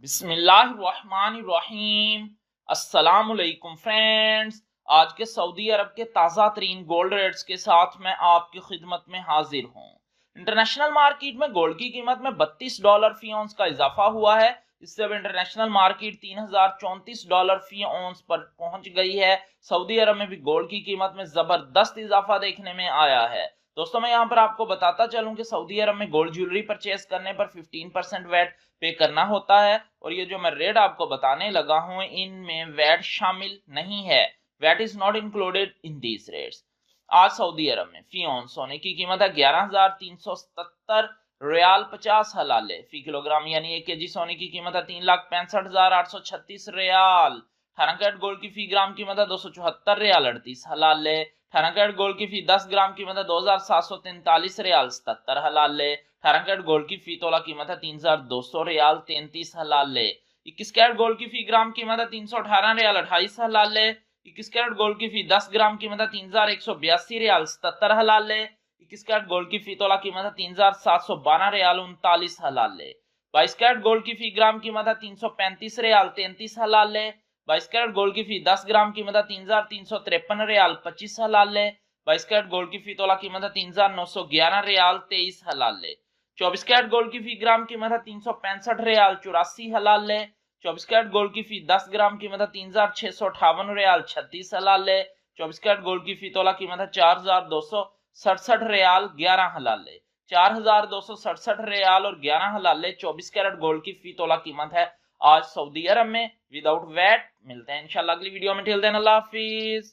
बिस्मिल्लाहिर्रहमानिर्रहीम। अस्सलामुअलैकुम फ्रेंड्स, आज के सऊदी अरब के ताज़ा तरीन गोल्ड रेट्स के साथ मैं आपकी खिदमत में हाजिर हूँ। इंटरनेशनल मार्केट में गोल्ड की कीमत में $32 फी औंस का इजाफा हुआ है। इससे अब इंटरनेशनल मार्केट $3034 फी औंस पर पहुंच गई है। सऊदी अरब में भी गोल्ड की कीमत में जबरदस्त इजाफा देखने में आया है। दोस्तों, मैं यहाँ पर आपको बताता चलूं कि सऊदी अरब में गोल्ड ज्वेलरी परचेज करने पर 15% वैट पे करना होता है, और ये जो मैं रेट आपको बताने लगा हूं इनमें वैट शामिल नहीं है। VAT is not included in these rates. आज सऊदी अरब में फी औंस सोने की कीमत है 11,377 रियाल 50 हलाले फी किलोग्राम, यानी 1 केजी सोने की कीमत है 3,65,836 रियाल। 18 कैरेट गोल्ड की फी ग्राम कीमत है 274 रियाल 38 हलाले। 18 कैरेट गोल्ड की फी 10 ग्राम कीमत है 2,743 रियाल 77 हलाले। 18 कैरेट गोल्ड की फी तोला कीमत है 3,200 रियाल 33 हलाले। 21 कैरेट गोल्ड की फी ग्राम कीमत है 318 रियाल 28 हलाले। 21 कैरेट गोल्ड की फी 10 ग्राम कीमत है 3,182 रियाल 77 हलाले। 21 कैरेट गोल्ड की फी तोला कीमत है 3,712 रियाल 39 हलाले। 22 कैरेट गोल्ड की फी ग्राम कीमत है 335 रियाल 33 हलाले। 22 कैरेट गोल्ड की फी 10 ग्राम कीमत है 3,353 रियाल 25 हलाले। 22 कैरेट गोल्ड की फी तोला कीमत है 3,911 रियाल 23 हलाले। 24 कैरेट गोल्ड की फी ग्राम कीमत है 365 रियाल 84 हलाले। 24 कैरेट गोल्ड की फी 10 ग्राम कीमत है 3,658 रियाल 36 हलाले। 24 कैरेट गोल्ड की फी तोला कीमत है 4,267 रियाल 11 हलाले। 4,267 रियाल और 11 हलाले 24 कैरेट गोल्ड की फी तोला कीमत है आज सऊदी अरब में विदाउट वैट। मिलते हैं इंशाल्लाह अगली वीडियो में। टिल देन अल्लाह हाफिज।